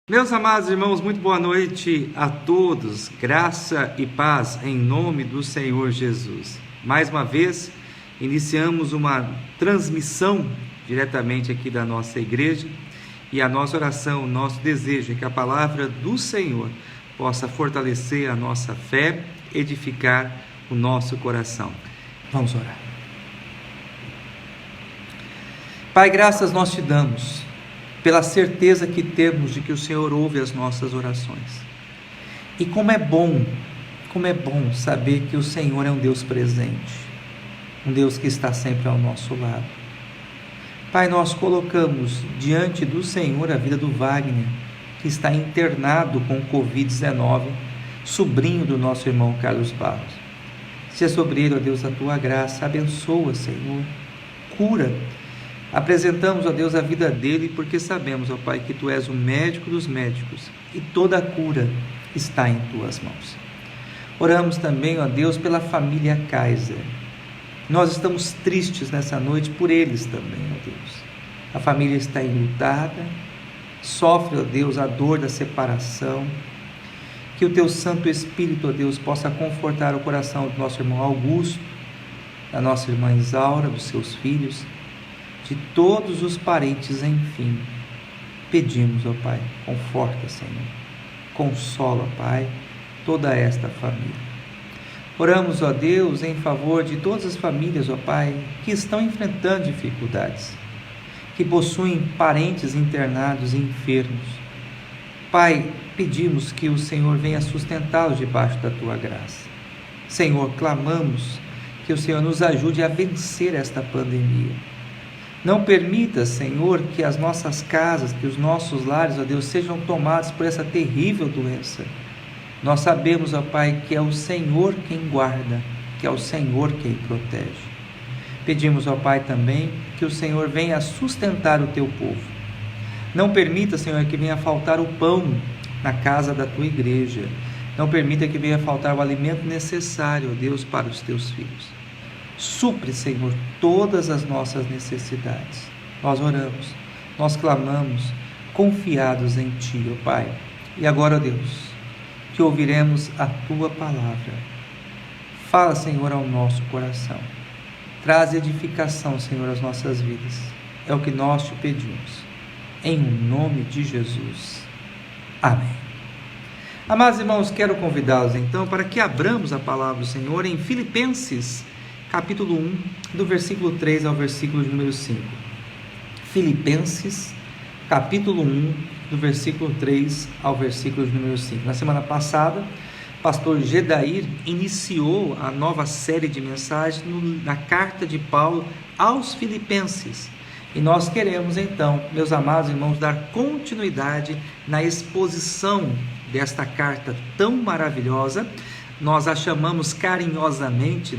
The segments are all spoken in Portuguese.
Meus amados irmãos, muito boa noite a todos, graça e paz em nome do Senhor Jesus. Mais uma vez, iniciamos uma transmissão diretamente aqui da nossa igreja e a nossa oração, o nosso desejo é que a palavra do Senhor possa fortalecer a nossa fé, edificar o nosso coração. Vamos orar. Pai, graças nós te damos pela certeza que temos de que o Senhor ouve as nossas orações. E como é bom saber que o Senhor é um Deus presente, um Deus que está sempre ao nosso lado. Pai, nós colocamos diante do Senhor a vida do Wagner, que está internado com Covid-19, sobrinho do nosso irmão Carlos Barros. Se é sobre ele, ó Deus, a tua graça, abençoa, Senhor, cura. Apresentamos, ó Deus, a vida dele, porque sabemos, ó Pai, que Tu és o médico dos médicos e toda a cura está em Tuas mãos. Oramos também, ó Deus, pela família Kaiser. Nós estamos tristes nessa noite por eles também, ó Deus. A família está enlutada, sofre, ó Deus, a dor da separação. Que o Teu Santo Espírito, ó Deus, possa confortar o coração do nosso irmão Augusto, da nossa irmã Isaura, dos seus filhos, de todos os parentes, enfim. Pedimos, ó Pai, conforta, Senhor, consola, Pai, toda esta família. Oramos, ó Deus, em favor de todas as famílias, ó Pai, que estão enfrentando dificuldades, que possuem parentes internados e enfermos. Pai, pedimos que o Senhor venha sustentá-los debaixo da Tua graça. Senhor, clamamos que o Senhor nos ajude a vencer esta pandemia. Não permita, Senhor, que as nossas casas, que os nossos lares, ó Deus, sejam tomados por essa terrível doença. Nós sabemos, ó Pai, que é o Senhor quem guarda, que é o Senhor quem protege. Pedimos, ó Pai, também que o Senhor venha sustentar o Teu povo. Não permita, Senhor, que venha faltar o pão na casa da Tua igreja. Não permita que venha faltar o alimento necessário, ó Deus, para os Teus filhos. Supre, Senhor, todas as nossas necessidades. Nós oramos, nós clamamos, confiados em Ti, ó Pai. E agora, ó Deus, que ouviremos a Tua palavra. Fala, Senhor, ao nosso coração. Traz edificação, Senhor, às nossas vidas. É o que nós Te pedimos. Em nome de Jesus. Amém. Amados irmãos, quero convidá-los então para que abramos a palavra do Senhor em Filipenses, capítulo 1, do versículo 3 ao versículo de número 5. Filipenses, capítulo 1, do versículo 3 ao versículo de número 5. Na semana passada, o pastor Gedair iniciou a nova série de mensagens na carta de Paulo aos Filipenses. E nós queremos então, meus amados irmãos, dar continuidade na exposição desta carta tão maravilhosa. Nós a chamamos carinhosamente,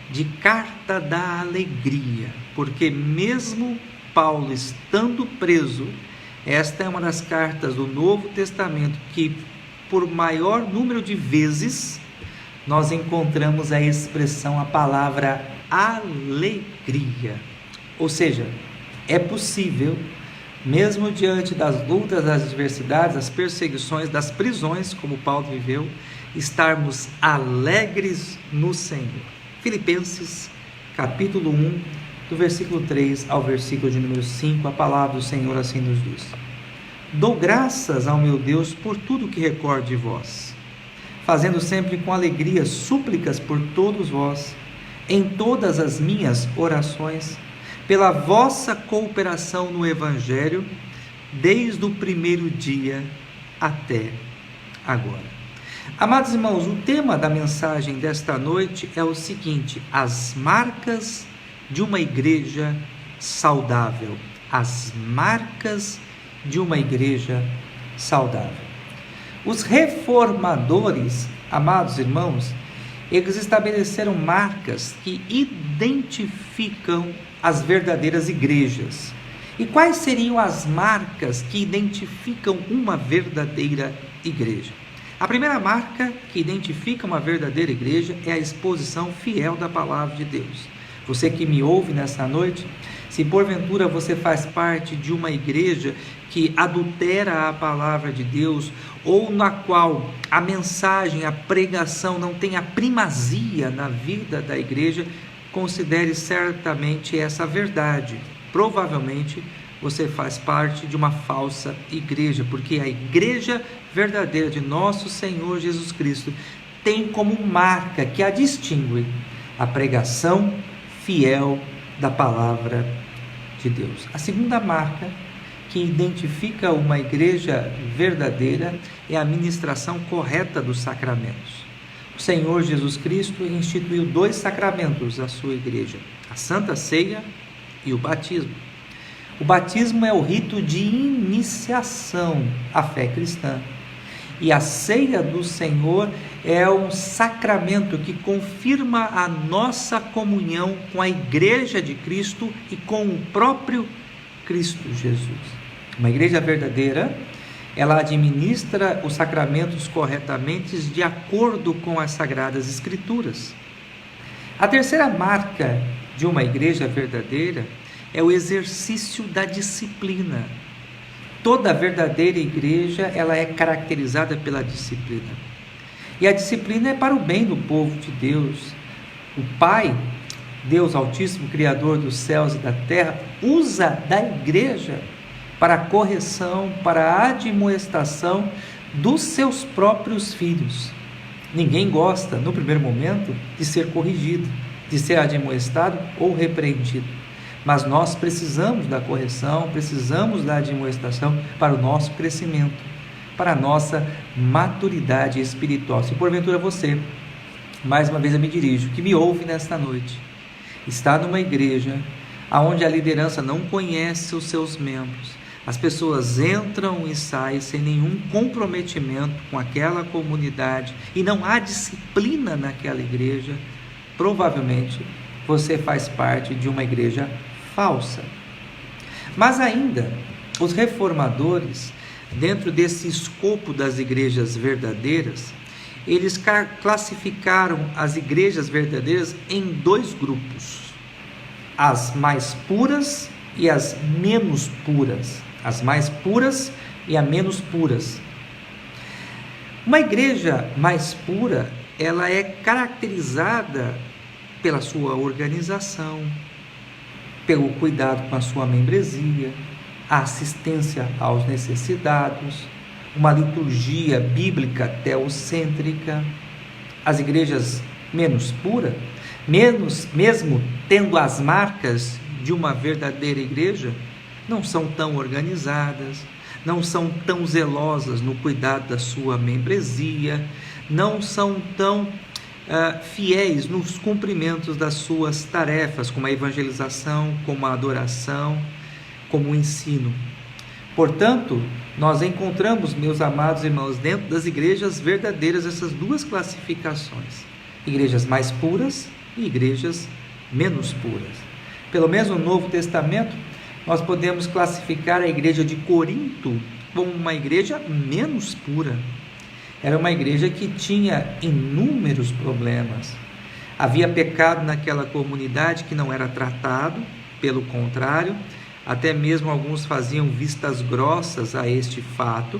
de Carta da Alegria, porque mesmo Paulo estando preso, esta é uma das cartas do Novo Testamento que, por maior número de vezes, nós encontramos a expressão, a palavra alegria. Ou seja, é possível, mesmo diante das lutas, das adversidades, das perseguições, das prisões, como Paulo viveu, estarmos alegres no Senhor. Filipenses, capítulo 1, do versículo 3 ao versículo de número 5, a palavra do Senhor assim nos diz: Dou graças ao meu Deus por tudo que recordo de vós, fazendo sempre com alegria súplicas por todos vós, em todas as minhas orações, pela vossa cooperação no Evangelho, desde o primeiro dia até agora. Amados irmãos, o tema da mensagem desta noite é o seguinte: as marcas de uma igreja saudável. As marcas de uma igreja saudável. Os reformadores, amados irmãos, eles estabeleceram marcas que identificam as verdadeiras igrejas. E quais seriam as marcas que identificam uma verdadeira igreja? A primeira marca que identifica uma verdadeira igreja é a exposição fiel da palavra de Deus. Você que me ouve nessa noite, Se porventura você faz parte de uma igreja que adultera a palavra de Deus, ou na qual a mensagem, a pregação não tem a primazia na vida da igreja, considere certamente essa verdade. Provavelmente você faz parte de uma falsa igreja, porque a igreja verdadeira de nosso Senhor Jesus Cristo tem como marca que a distingue a pregação fiel da palavra de Deus. A segunda marca que identifica uma igreja verdadeira é a administração correta dos sacramentos. O Senhor Jesus Cristo instituiu 2 sacramentos à sua igreja: a Santa Ceia e o batismo. O batismo é o rito de iniciação à fé cristã. E a ceia do Senhor é um sacramento que confirma a nossa comunhão com a igreja de Cristo e com o próprio Cristo Jesus. Uma igreja verdadeira, ela administra os sacramentos corretamente de acordo com as Sagradas Escrituras. A terceira marca de uma igreja verdadeira é o exercício da disciplina. Toda verdadeira igreja, ela é caracterizada pela disciplina. E a disciplina é para o bem do povo de Deus. O Pai, Deus Altíssimo, Criador dos céus e da terra, usa da igreja para a correção, para a admoestação dos seus próprios filhos. Ninguém gosta, no primeiro momento, de ser corrigido, de ser admoestado ou repreendido. Mas nós precisamos da correção, precisamos da admoestação para o nosso crescimento, para a nossa maturidade espiritual. Se porventura você, mais uma vez eu me dirijo, que me ouve nesta noite, está numa igreja onde a liderança não conhece os seus membros, as pessoas entram e saem sem nenhum comprometimento com aquela comunidade e não há disciplina naquela igreja, provavelmente você faz parte de uma igreja falsa. Mas ainda, os reformadores, dentro desse escopo das igrejas verdadeiras, eles classificaram as igrejas verdadeiras em 2 grupos: as mais puras e as menos puras. As mais puras e as menos puras. Uma igreja mais pura, ela é caracterizada pela sua organização, pelo cuidado com a sua membresia, a assistência aos necessitados, uma liturgia bíblica teocêntrica. As igrejas menos puras, mesmo tendo as marcas de uma verdadeira igreja, não são tão organizadas, não são tão zelosas no cuidado da sua membresia, não são tão fiéis nos cumprimentos das suas tarefas, como a evangelização, como a adoração, como o ensino. Portanto, nós encontramos, meus amados irmãos, dentro das igrejas verdadeiras, essas 2 classificações: igrejas mais puras e igrejas menos puras. Pelo menos no Novo Testamento, nós podemos classificar a igreja de Corinto como uma igreja menos pura. Era uma igreja que tinha inúmeros problemas. Havia pecado naquela comunidade que não era tratado, pelo contrário, até mesmo alguns faziam vistas grossas a este fato.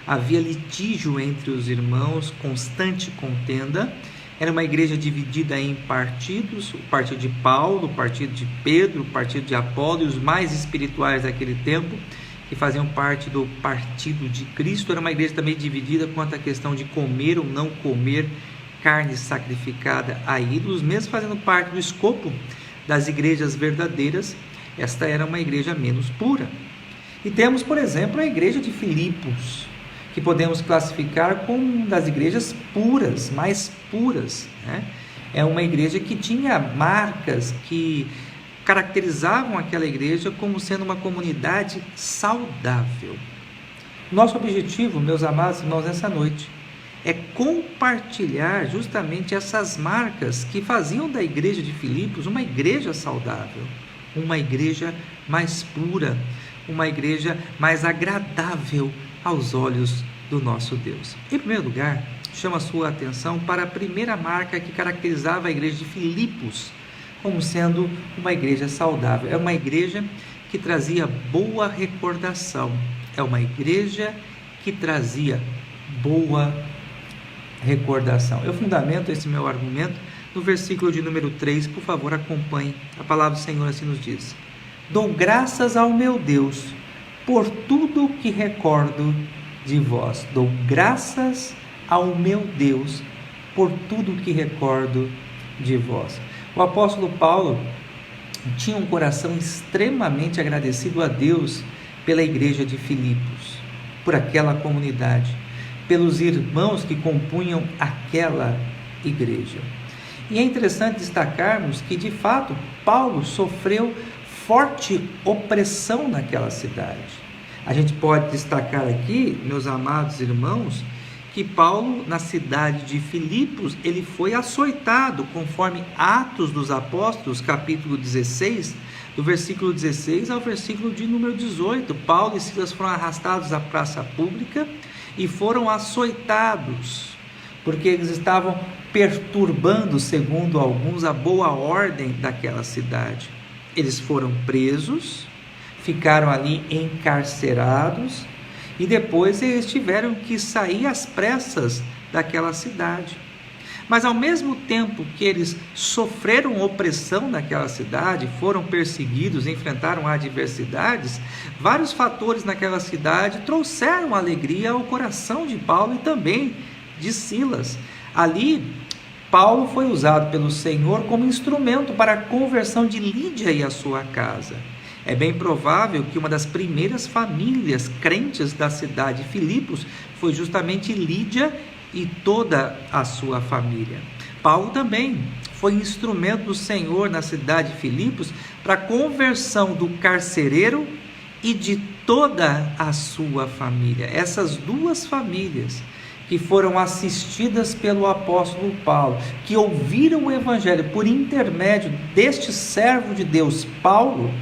Havia litígio entre os irmãos, constante contenda. Era uma igreja dividida em partidos: o partido de Paulo, o partido de Pedro, o partido de Apolo e os mais espirituais daquele tempo, que faziam parte do partido de Cristo. Era uma igreja também dividida quanto à questão de comer ou não comer carne sacrificada a ídolos, mesmo fazendo parte do escopo das igrejas verdadeiras. Esta era uma igreja menos pura. E temos, por exemplo, a igreja de Filipos, que podemos classificar como uma das igrejas puras, mais puras, né? É uma igreja que tinha marcas que caracterizavam aquela igreja como sendo uma comunidade saudável. Nosso objetivo, meus amados irmãos, nessa noite, é compartilhar justamente essas marcas que faziam da igreja de Filipos uma igreja saudável, uma igreja mais pura, uma igreja mais agradável aos olhos do nosso Deus. Em primeiro lugar, chamo a sua atenção para a primeira marca que caracterizava a igreja de Filipos como sendo uma igreja saudável. É uma igreja que trazia boa recordação. É uma igreja que trazia boa recordação. Eu fundamento esse meu argumento no versículo de número 3, por favor, acompanhe. A palavra do Senhor assim nos diz: dou graças ao meu Deus por tudo que recordo de vós. Dou graças ao meu Deus por tudo que recordo de vós. O apóstolo Paulo tinha um coração extremamente agradecido a Deus pela igreja de Filipos, por aquela comunidade, pelos irmãos que compunham aquela igreja. E é interessante destacarmos que, de fato, Paulo sofreu forte opressão naquela cidade. A gente pode destacar aqui, meus amados irmãos, que Paulo, na cidade de Filipos, ele foi açoitado, conforme Atos dos Apóstolos, capítulo 16, do versículo 16 ao versículo de número 18. Paulo e Silas foram arrastados à praça pública e foram açoitados, porque eles estavam perturbando, segundo alguns, a boa ordem daquela cidade. Eles foram presos, ficaram ali encarcerados, e depois eles tiveram que sair às pressas daquela cidade. Mas ao mesmo tempo que eles sofreram opressão naquela cidade, foram perseguidos, enfrentaram adversidades, vários fatores naquela cidade trouxeram alegria ao coração de Paulo e também de Silas. Ali, Paulo foi usado pelo Senhor como instrumento para a conversão de Lídia e a sua casa. É bem provável que uma das primeiras famílias crentes da cidade de Filipos foi justamente Lídia e toda a sua família. Paulo também foi instrumento do Senhor na cidade de Filipos para a conversão do carcereiro e de toda a sua família. Essas duas famílias que foram assistidas pelo apóstolo Paulo, que ouviram o evangelho por intermédio deste servo de Deus, Paulo,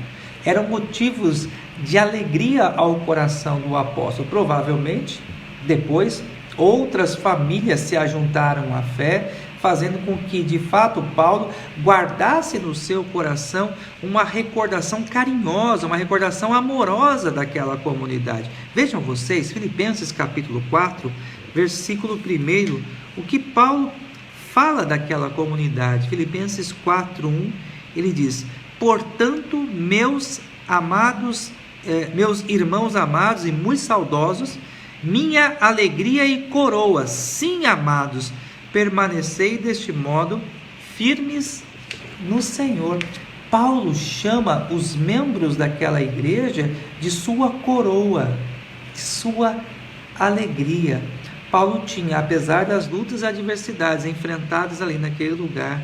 eram motivos de alegria ao coração do apóstolo. Provavelmente, depois, outras famílias se ajuntaram à fé, fazendo com que, de fato, Paulo guardasse no seu coração uma recordação carinhosa, uma recordação amorosa daquela comunidade. Vejam vocês, Filipenses capítulo 4, versículo 1, o que Paulo fala daquela comunidade. Filipenses 4:1, ele diz: portanto, meus irmãos amados e muito saudosos, minha alegria e coroa, sim, amados, permanecei deste modo firmes no Senhor. Paulo chama os membros daquela igreja de sua coroa, de sua alegria. Paulo tinha, apesar das lutas e adversidades enfrentadas ali naquele lugar,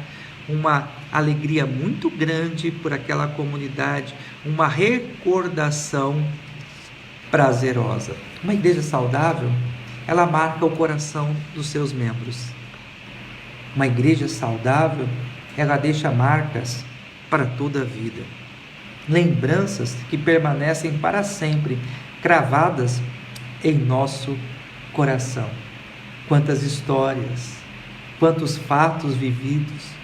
uma alegria muito grande por aquela comunidade, uma recordação prazerosa. Uma igreja saudável, ela marca o coração dos seus membros. Uma igreja saudável, ela deixa marcas para toda a vida. Lembranças que permanecem para sempre, cravadas em nosso coração. Quantas histórias, quantos fatos vividos,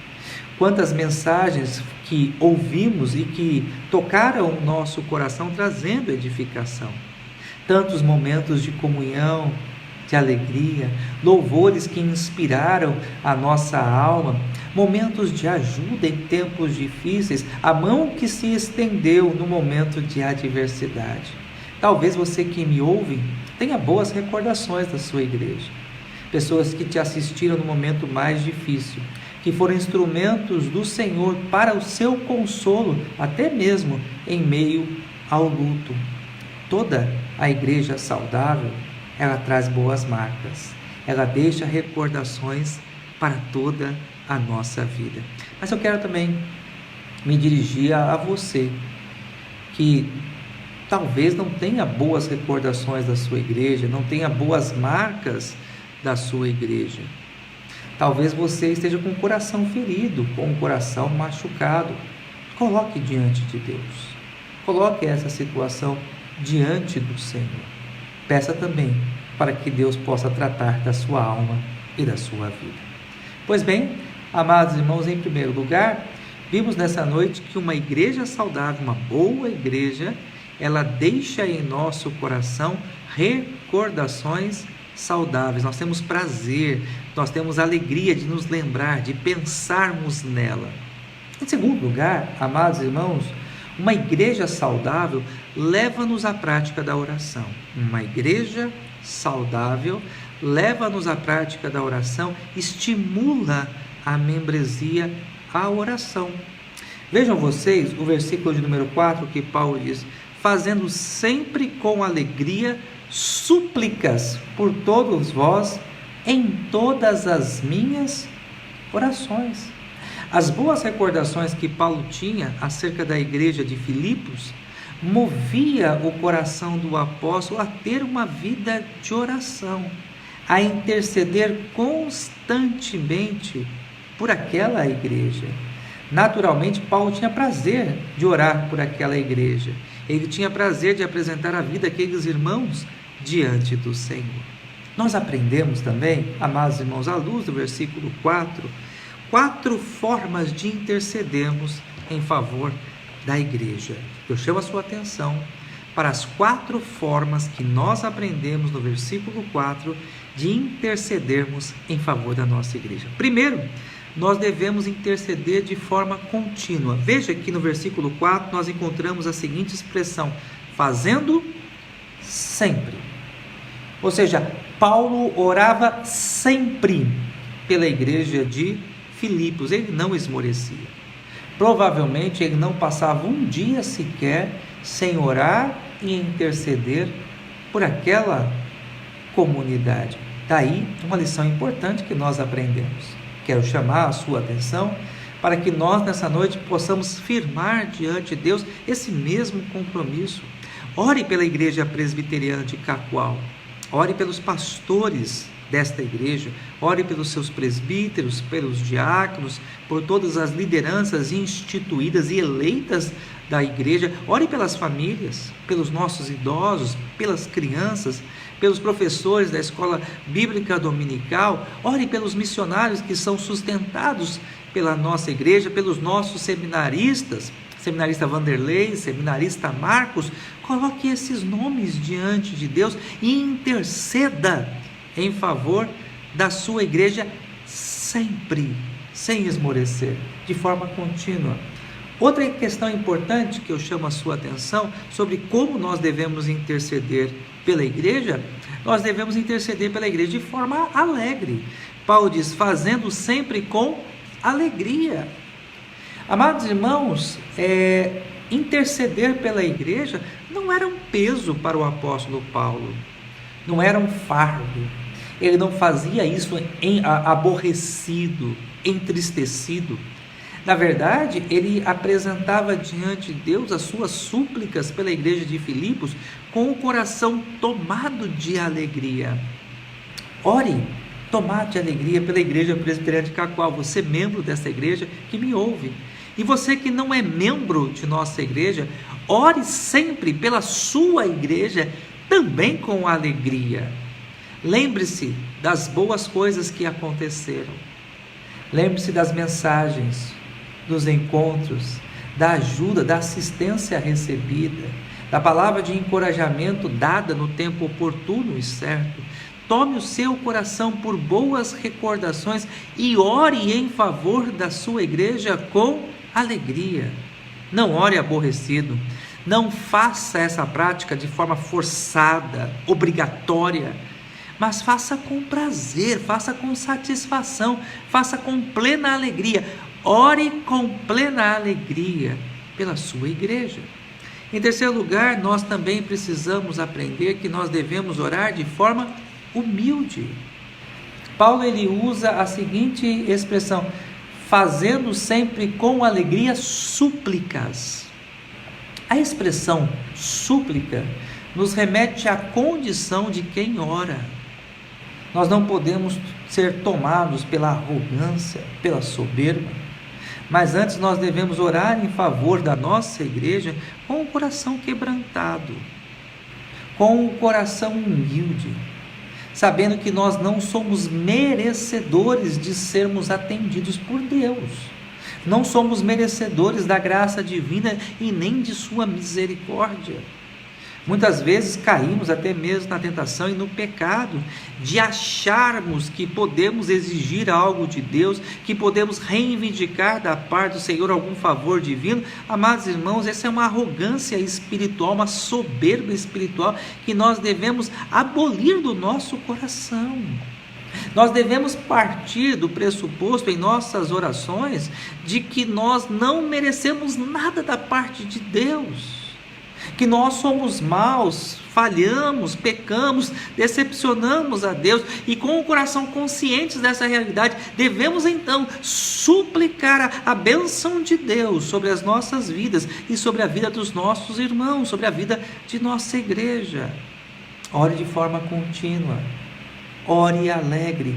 quantas mensagens que ouvimos e que tocaram o nosso coração, trazendo edificação. Tantos momentos de comunhão, de alegria, louvores que inspiraram a nossa alma, momentos de ajuda em tempos difíceis, a mão que se estendeu no momento de adversidade. Talvez você que me ouve tenha boas recordações da sua igreja. Pessoas que te assistiram no momento mais difícil, que foram instrumentos do Senhor para o seu consolo, até mesmo em meio ao luto. Toda a igreja saudável, ela traz boas marcas, ela deixa recordações para toda a nossa vida. Mas eu quero também me dirigir a você, que talvez não tenha boas recordações da sua igreja, não tenha boas marcas da sua igreja. Talvez você esteja com o coração ferido, com o coração machucado. Coloque diante de Deus. Coloque essa situação diante do Senhor. Peça também para que Deus possa tratar da sua alma e da sua vida. Pois bem, amados irmãos, em primeiro lugar, Vimos nessa noite que uma igreja saudável, uma boa igreja, ela deixa em nosso coração recordações saudáveis. Nós temos prazer, nós temos alegria de nos lembrar, de pensarmos nela. Em segundo lugar, amados irmãos, uma igreja saudável leva-nos à prática da oração. Uma igreja saudável leva-nos à prática da oração, estimula a membresia à oração. Vejam vocês o versículo de número 4 que Paulo diz: fazendo sempre com alegria súplicas por todos vós em todas as minhas orações. As boas recordações que Paulo tinha acerca da igreja de Filipos movia o coração do apóstolo a ter uma vida de oração, a interceder constantemente por aquela igreja. Naturalmente, Paulo tinha prazer de orar por aquela igreja. Ele tinha prazer de apresentar a vida daqueles irmãos diante do Senhor. Nós aprendemos também, amados irmãos, à luz do versículo 4 formas de intercedermos em favor da igreja. Eu chamo a sua atenção para as 4 formas que nós aprendemos no versículo 4 de intercedermos em favor da nossa igreja. Primeiro, nós devemos interceder de forma contínua. Veja que no versículo 4 nós encontramos a seguinte expressão: fazendo sempre. Ou seja, Paulo orava sempre pela igreja de Filipos, ele não esmorecia. Provavelmente ele não passava um dia sequer sem orar e interceder por aquela comunidade. Daí uma lição importante que nós aprendemos. Quero chamar a sua atenção para que nós nessa noite possamos firmar diante de Deus esse mesmo compromisso. Ore pela igreja presbiteriana de Cacoal, ore pelos pastores desta igreja, ore pelos seus presbíteros, pelos diáconos, por todas as lideranças instituídas e eleitas da igreja, ore pelas famílias, pelos nossos idosos, pelas crianças, pelos professores da escola bíblica dominical, ore pelos missionários que são sustentados pela nossa igreja, pelos nossos seminaristas, seminarista Vanderlei, seminarista Marcos. Coloque esses nomes diante de Deus e interceda em favor da sua igreja sempre, sem esmorecer, de forma contínua. Outra questão importante que eu chamo a sua atenção sobre como nós devemos interceder pela igreja, nós devemos interceder pela igreja de forma alegre. Paulo diz, fazendo sempre com alegria. Amados irmãos, interceder pela igreja não era um peso para o apóstolo Paulo, não era um fardo. Ele não fazia isso aborrecido, entristecido. Na verdade, ele apresentava diante de Deus as suas súplicas pela igreja de Filipos com o coração tomado de alegria. Ore, tomado de alegria pela igreja presbiteriana de Cacoal, você membro dessa igreja que me ouve. E você que não é membro de nossa igreja, ore sempre pela sua igreja também com alegria. Lembre-se das boas coisas que aconteceram. Lembre-se das mensagens, dos encontros, da ajuda, da assistência recebida, da palavra de encorajamento dada no tempo oportuno e certo. Tome o seu coração por boas recordações e ore em favor da sua igreja com alegria. Não ore aborrecido. Não faça essa prática de forma forçada, obrigatória, mas faça com prazer, faça com satisfação, faça com plena alegria. Ore com plena alegria pela sua igreja. Em terceiro lugar, nós também precisamos aprender que nós devemos orar de forma humilde. Paulo ele usa a seguinte expressão: fazendo sempre com alegria súplicas. A expressão súplica nos remete à condição de quem ora. Nós não podemos ser tomados pela arrogância, pela soberba, mas antes nós devemos orar em favor da nossa igreja com o coração quebrantado, com o coração humilde, sabendo que nós não somos merecedores de sermos atendidos por Deus. Não somos merecedores da graça divina e nem de sua misericórdia. Muitas vezes caímos até mesmo na tentação e no pecado de acharmos que podemos exigir algo de Deus, que podemos reivindicar da parte do Senhor algum favor divino. Amados irmãos, essa é uma arrogância espiritual, uma soberba espiritual que nós devemos abolir do nosso coração. Nós devemos partir do pressuposto em nossas orações de que nós não merecemos nada da parte de Deus, que nós somos maus, falhamos, pecamos, decepcionamos a Deus, e com o coração conscientes dessa realidade, devemos então suplicar a bênção de Deus sobre as nossas vidas e sobre a vida dos nossos irmãos, sobre a vida de nossa igreja. Ore de forma contínua, ore alegre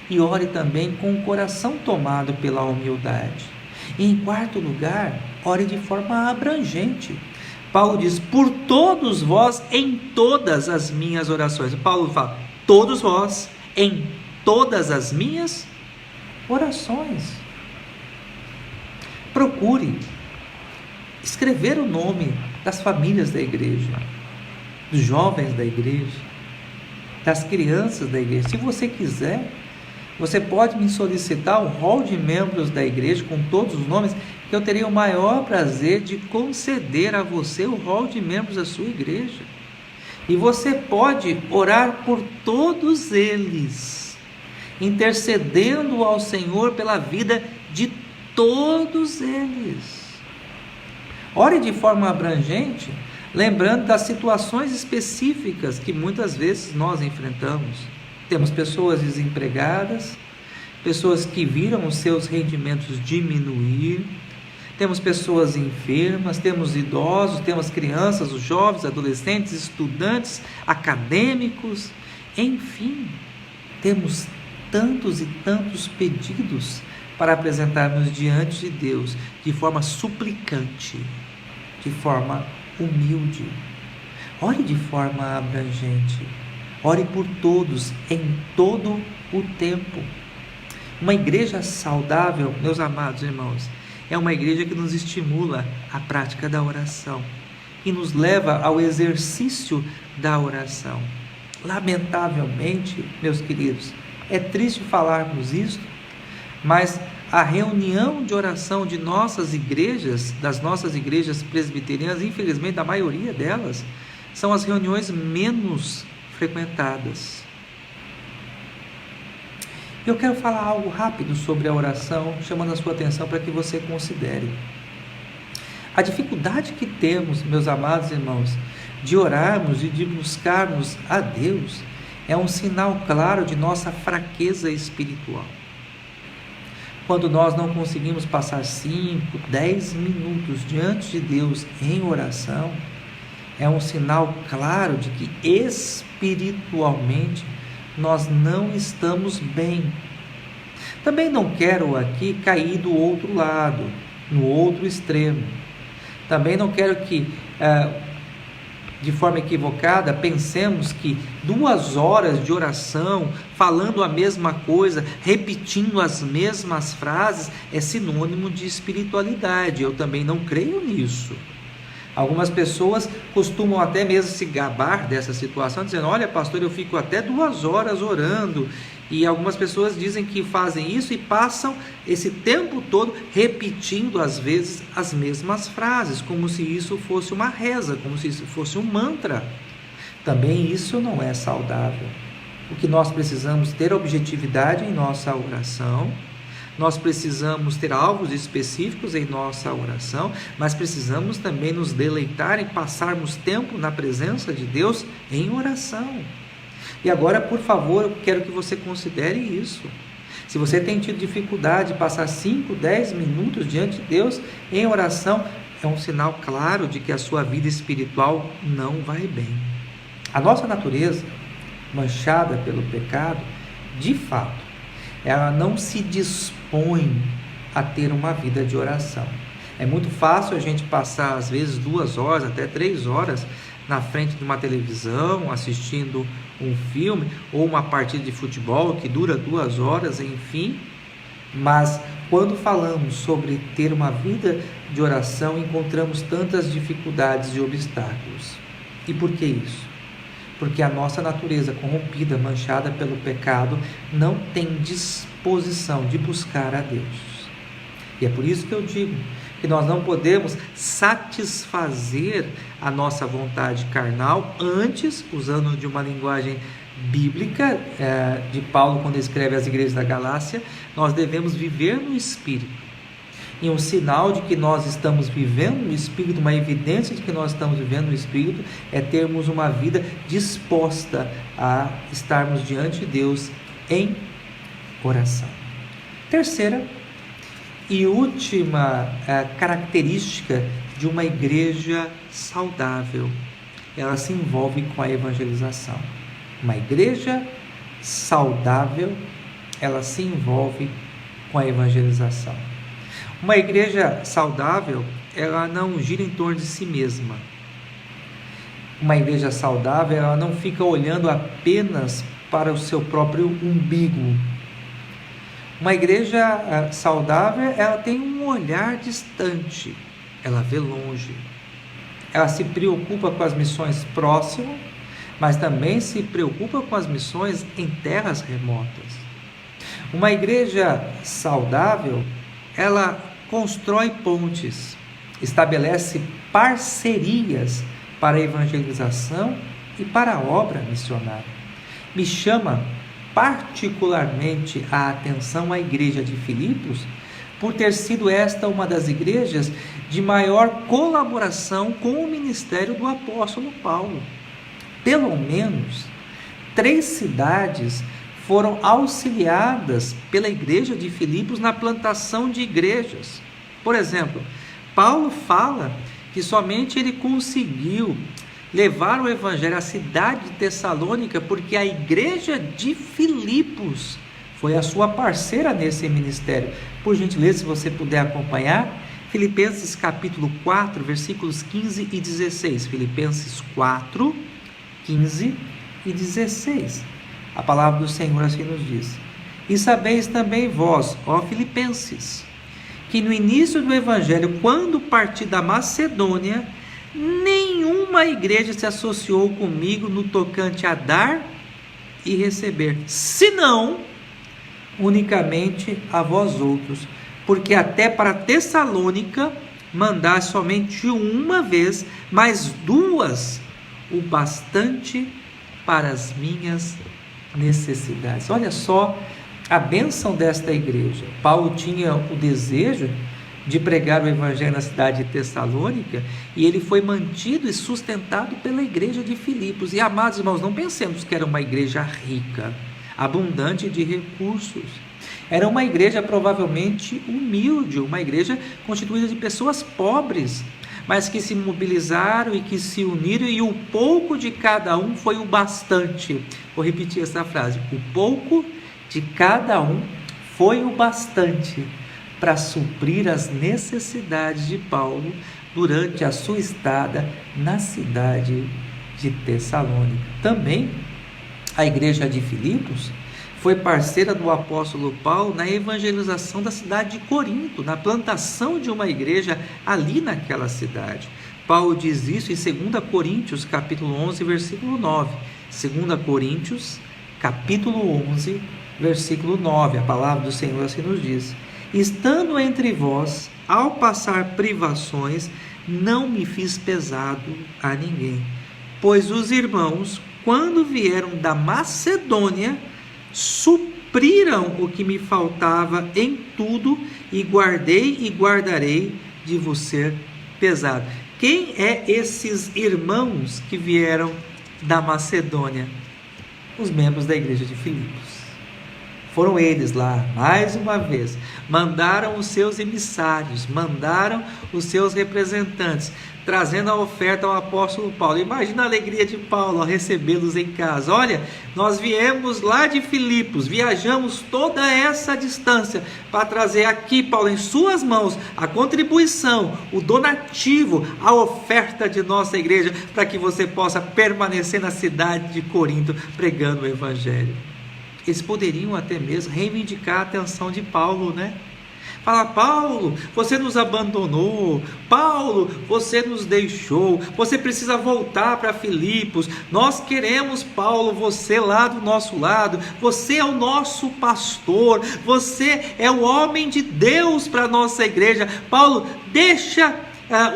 e ore também com o coração tomado pela humildade. E em quarto lugar, ore de forma abrangente. Paulo diz: por todos vós em todas as minhas orações. Paulo fala: todos vós em todas as minhas orações. Procure escrever o nome das famílias da igreja, dos jovens da igreja, das crianças da igreja. Se você quiser, você pode me solicitar o rol de membros da igreja com todos os nomes, que eu teria o maior prazer de conceder a você o rol de membros da sua igreja. E você pode orar por todos eles, intercedendo ao Senhor pela vida de todos eles. Ore de forma abrangente, lembrando das situações específicas que muitas vezes nós enfrentamos. Temos pessoas desempregadas, pessoas que viram os seus rendimentos diminuir, temos pessoas enfermas, temos idosos, temos crianças, os jovens, adolescentes, estudantes, acadêmicos, enfim, temos tantos e tantos pedidos para apresentarmos diante de Deus de forma suplicante, de forma humilde. Ore de forma abrangente, ore por todos, em todo o tempo. Uma igreja saudável, meus amados irmãos, é uma igreja que nos estimula à prática da oração e nos leva ao exercício da oração. Lamentavelmente, meus queridos, é triste falarmos isso, mas a reunião de oração de nossas igrejas, das nossas igrejas presbiterianas, infelizmente a maioria delas, são as reuniões menos frequentadas. Eu quero falar algo rápido sobre a oração, chamando a sua atenção para que você considere. A dificuldade que temos, meus amados irmãos, de orarmos e de buscarmos a Deus é um sinal claro de nossa fraqueza espiritual. Quando nós não conseguimos passar 5, 10 minutos diante de Deus em oração, é um sinal claro de que espiritualmente nós não estamos bem. Também não quero aqui cair do outro lado, no outro extremo. Também não quero que, de forma equivocada, pensemos que 2 horas de oração, falando a mesma coisa, repetindo as mesmas frases, é sinônimo de espiritualidade. Eu também não creio nisso. Algumas pessoas costumam até mesmo se gabar dessa situação, dizendo: olha, pastor, eu fico até 2 horas orando. E algumas pessoas dizem que fazem isso e passam esse tempo todo repetindo às vezes as mesmas frases, como se isso fosse uma reza, como se isso fosse um mantra. Também isso não é saudável. O que nós precisamos ter objetividade em nossa oração. Nós precisamos ter alvos específicos em nossa oração, mas precisamos também nos deleitar em passarmos tempo na presença de Deus em oração. E agora, por favor, eu quero que você considere isso. Se você tem tido dificuldade de passar 5, 10 minutos diante de Deus em oração, é um sinal claro de que a sua vida espiritual não vai bem. A nossa natureza, manchada pelo pecado, de fato, ela não se dispõe a ter uma vida de oração. É muito fácil a gente passar às vezes 2 horas, até 3 horas na frente de uma televisão, assistindo um filme ou uma partida de futebol que dura 2 horas, enfim, Mas quando falamos sobre ter uma vida de oração, encontramos tantas dificuldades e obstáculos. E por que isso? Porque a nossa natureza corrompida, manchada pelo pecado, não tem disposição de buscar a Deus. E é por isso que eu digo que nós não podemos satisfazer a nossa vontade carnal. Antes, usando de uma linguagem bíblica de Paulo quando escreve às igrejas da Galácia, nós devemos viver no Espírito. E um sinal de que nós estamos vivendo no Espírito, uma evidência de que nós estamos vivendo no Espírito, é termos uma vida disposta a estarmos diante de Deus em oração. Terceira e última característica de uma igreja saudável, ela se envolve com a evangelização. Uma igreja saudável, ela se envolve com a evangelização. Uma igreja saudável, ela não gira em torno de si mesma. Uma igreja saudável, ela não fica olhando apenas para o seu próprio umbigo. Uma igreja saudável, ela tem um olhar distante, ela vê longe. Ela se preocupa com as missões próximas, mas também se preocupa com as missões em terras remotas. Uma igreja saudável, ela constrói pontes, estabelece parcerias para a evangelização e para a obra missionária. Me chama particularmente a atenção a igreja de Filipos, por ter sido esta uma das igrejas de maior colaboração com o ministério do apóstolo Paulo. Pelo menos 3 cidades foram auxiliadas pela igreja de Filipos na plantação de igrejas. Por exemplo, Paulo fala que somente ele conseguiu levar o evangelho à cidade de Tessalônica porque a igreja de Filipos foi a sua parceira nesse ministério. Por gentileza, se você puder acompanhar, Filipenses capítulo 4, versículos 15 e 16. Filipenses 4, 15 e 16. A palavra do Senhor assim nos diz: E sabeis também vós, ó Filipenses, que no início do evangelho, quando parti da Macedônia, nenhuma igreja se associou comigo no tocante a dar e receber, senão unicamente a vós outros, porque até para Tessalônica mandaste somente uma vez, mas 2 o bastante para as minhas necessidades. Olha só a bênção desta igreja. Paulo tinha o desejo de pregar o evangelho na cidade de Tessalônica, e ele foi mantido e sustentado pela igreja de Filipos. E amados irmãos, não pensemos que era uma igreja rica, abundante de recursos. Era uma igreja provavelmente humilde, uma igreja constituída de pessoas pobres, mas que se mobilizaram e que se uniram, e o pouco de cada um foi o bastante. Vou repetir essa frase: o pouco de cada um foi o bastante para suprir as necessidades de Paulo durante a sua estada na cidade de Tessalônica. Também a igreja de Filipos foi parceira do apóstolo Paulo na evangelização da cidade de Corinto, na plantação de uma igreja ali naquela cidade. Paulo diz isso em 2 Coríntios, capítulo 11, versículo 9. 2 Coríntios, capítulo 11, versículo 9. A palavra do Senhor assim nos diz: Estando entre vós, ao passar privações, não me fiz pesado a ninguém, pois os irmãos, quando vieram da Macedônia, supriram o que me faltava em tudo, e guardei e guardarei de vos ser pesado. Quem é esses irmãos que vieram da Macedônia? Os membros da igreja de Filipos. Foram eles lá, mais uma vez, mandaram os seus emissários, mandaram os seus representantes, trazendo a oferta ao apóstolo Paulo. Imagina a alegria de Paulo ao recebê-los em casa. Olha, nós viemos lá de Filipos, viajamos toda essa distância para trazer aqui, Paulo, em suas mãos, a contribuição, o donativo, a oferta de nossa igreja, para que você possa permanecer na cidade de Corinto pregando o evangelho. Eles poderiam até mesmo reivindicar a atenção de Paulo, né? Fala: Paulo, você nos abandonou. Paulo, você nos deixou. Você precisa voltar para Filipos. Nós queremos, Paulo, você lá do nosso lado. Você é o nosso pastor. Você é o homem de Deus para a nossa igreja. Paulo, deixa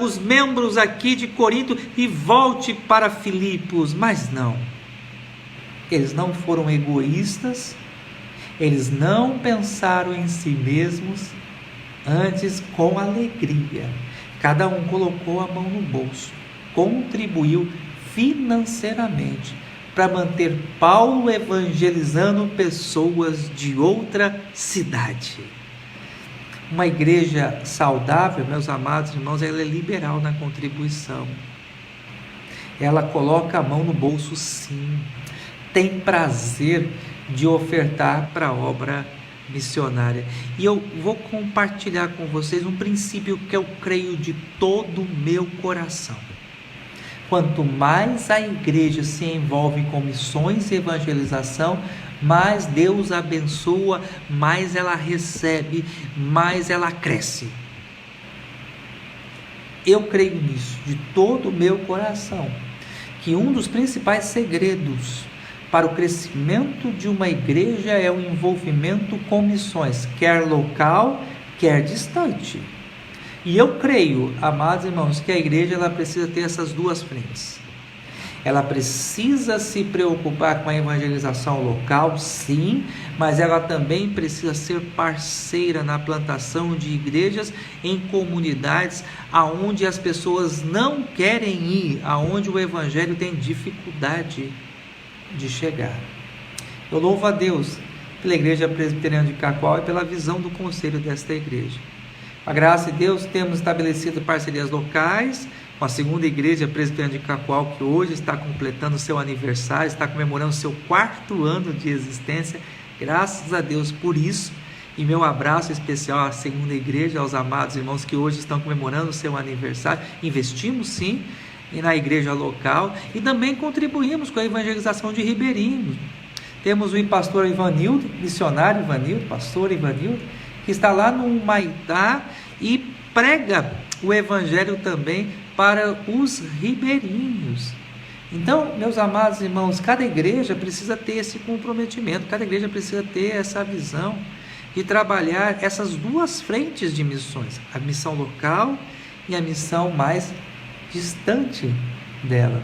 os membros aqui de Corinto e volte para Filipos. Mas não. Eles não foram egoístas. Eles não pensaram em si mesmos. Antes, com alegria, cada um colocou a mão no bolso, contribuiu financeiramente para manter Paulo evangelizando pessoas de outra cidade. Uma igreja saudável, meus amados irmãos, ela é liberal na contribuição. Ela coloca a mão no bolso, sim. Tem prazer de ofertar para a obra missionária. E eu vou compartilhar com vocês um princípio que eu creio de todo o meu coração. Quanto mais a igreja se envolve com missões e evangelização, mais Deus abençoa, mais ela recebe, mais ela cresce. Eu creio nisso de todo o meu coração, que um dos principais segredos para o crescimento de uma igreja é o envolvimento com missões, quer local, quer distante. E eu creio, amados irmãos, que a igreja ela precisa ter essas duas frentes. Ela precisa se preocupar com a evangelização local, sim, mas ela também precisa ser parceira na plantação de igrejas em comunidades aonde as pessoas não querem ir, aonde o evangelho tem dificuldade de chegar. Eu louvo a Deus pela Igreja Presbiteriana de Cacoal e pela visão do conselho desta igreja. Com a graça de Deus, temos estabelecido parcerias locais com a segunda Igreja Presbiteriana de Cacoal, que hoje está completando seu aniversário, está comemorando seu 4º ano de existência. Graças a Deus por isso, e meu abraço especial à segunda igreja, aos amados irmãos que hoje estão comemorando seu aniversário. Investimos sim e na igreja local, e também contribuímos com a evangelização de Ribeirinho. Temos o pastor Ivanildo, missionário Ivanildo, pastor Ivanildo, que está lá no Humaitá e prega o evangelho também para os ribeirinhos. Então, meus amados irmãos, cada igreja precisa ter esse comprometimento, cada igreja precisa ter essa visão de trabalhar essas duas frentes de missões, a missão local e a missão mais distante dela.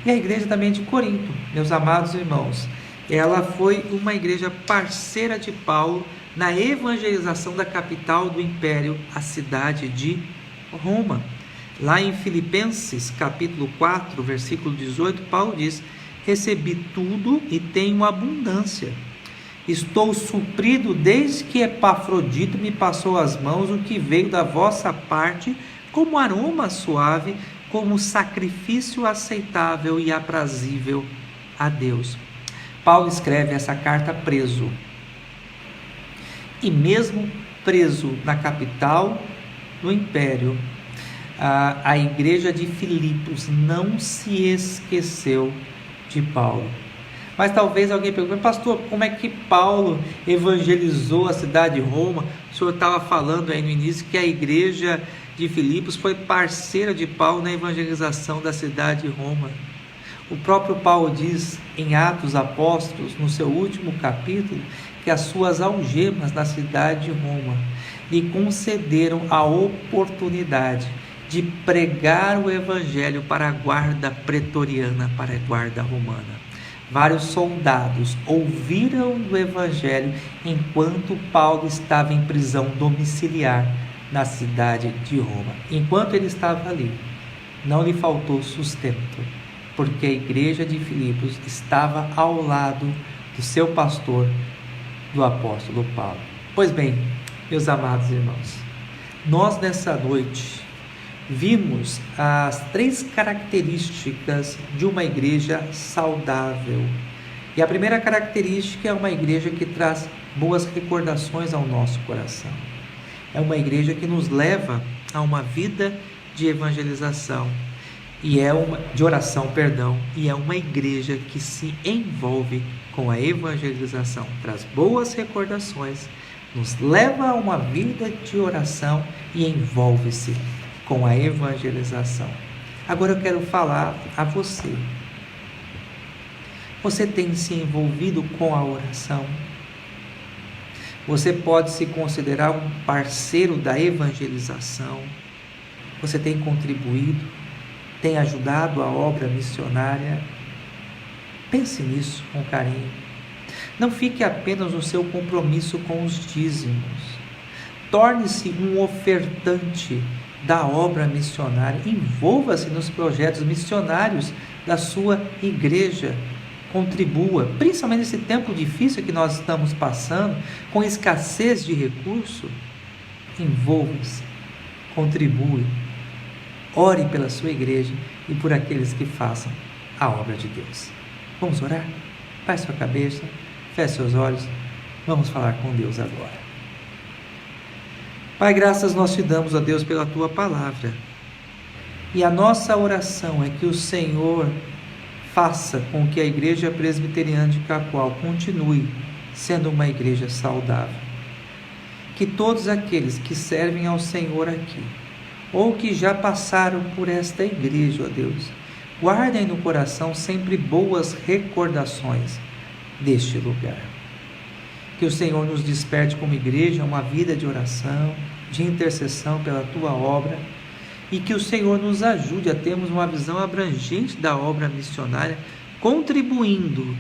E a igreja também de Corinto, meus amados irmãos, ela foi uma igreja parceira de Paulo na evangelização da capital do império, a cidade de Roma. Lá em Filipenses capítulo 4, versículo 18, Paulo diz: recebi tudo e tenho abundância. Estou suprido desde que Epafrodito me passou as mãos o que veio da vossa parte como aroma suave, como sacrifício aceitável e aprazível a Deus. Paulo escreve essa carta preso. E mesmo preso na capital do império, a igreja de Filipos não se esqueceu de Paulo. Mas talvez alguém pergunte: pastor, como é que Paulo evangelizou a cidade de Roma? O senhor estava falando aí no início que a igreja de Filipos foi parceira de Paulo na evangelização da cidade de Roma. O próprio Paulo diz em Atos Apóstolos, no seu último capítulo, que as suas algemas na cidade de Roma lhe concederam a oportunidade de pregar o evangelho para a guarda pretoriana, para a guarda romana. Vários soldados ouviram o evangelho enquanto Paulo estava em prisão domiciliar na cidade de Roma. Enquanto ele estava ali, não lhe faltou sustento, porque a igreja de Filipos estava ao lado do seu pastor, do apóstolo Paulo. Pois bem, meus amados irmãos, nós nessa noite vimos as 3 características de uma igreja saudável. E a primeira característica é uma igreja que traz boas recordações ao nosso coração. É uma igreja que nos leva a uma vida de evangelização. de oração, perdão, e é uma igreja que se envolve com a evangelização, traz boas recordações, nos leva a uma vida de oração e envolve-se com a evangelização. Agora eu quero falar a você. Você tem se envolvido com a oração? Você pode se considerar um parceiro da evangelização? Você tem contribuído? Tem ajudado a obra missionária? Pense nisso com carinho. Não fique apenas no seu compromisso com os dízimos. Torne-se um ofertante da obra missionária. Envolva-se nos projetos missionários da sua igreja. Contribua, principalmente nesse tempo difícil que nós estamos passando, com escassez de recursos. Envolva-se, contribue. Ore pela sua igreja e por aqueles que façam a obra de Deus. Vamos orar? Baixe sua cabeça, feche seus olhos. Vamos falar com Deus agora. Pai, graças nós te damos, ó Deus, pela tua palavra. E a nossa oração é que o Senhor faça com que a Igreja Presbiteriana de Cacoal continue sendo uma igreja saudável. Que todos aqueles que servem ao Senhor aqui, ou que já passaram por esta igreja, ó Deus, guardem no coração sempre boas recordações deste lugar. Que o Senhor nos desperte como igreja uma vida de oração, de intercessão pela tua obra, e que o Senhor nos ajude a termos uma visão abrangente da obra missionária, contribuindo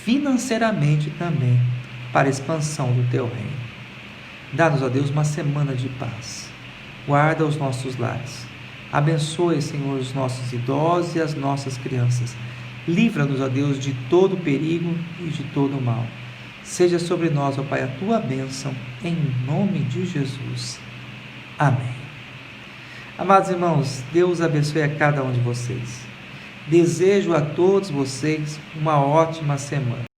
financeiramente também para a expansão do teu reino. Dá-nos, ó Deus, uma semana de paz. Guarda os nossos lares. Abençoe, Senhor, os nossos idosos e as nossas crianças. Livra-nos, ó Deus, de todo perigo e de todo mal. Seja sobre nós, ó Pai, a tua bênção, em nome de Jesus. Amém. Amados irmãos, Deus abençoe a cada um de vocês. Desejo a todos vocês uma ótima semana.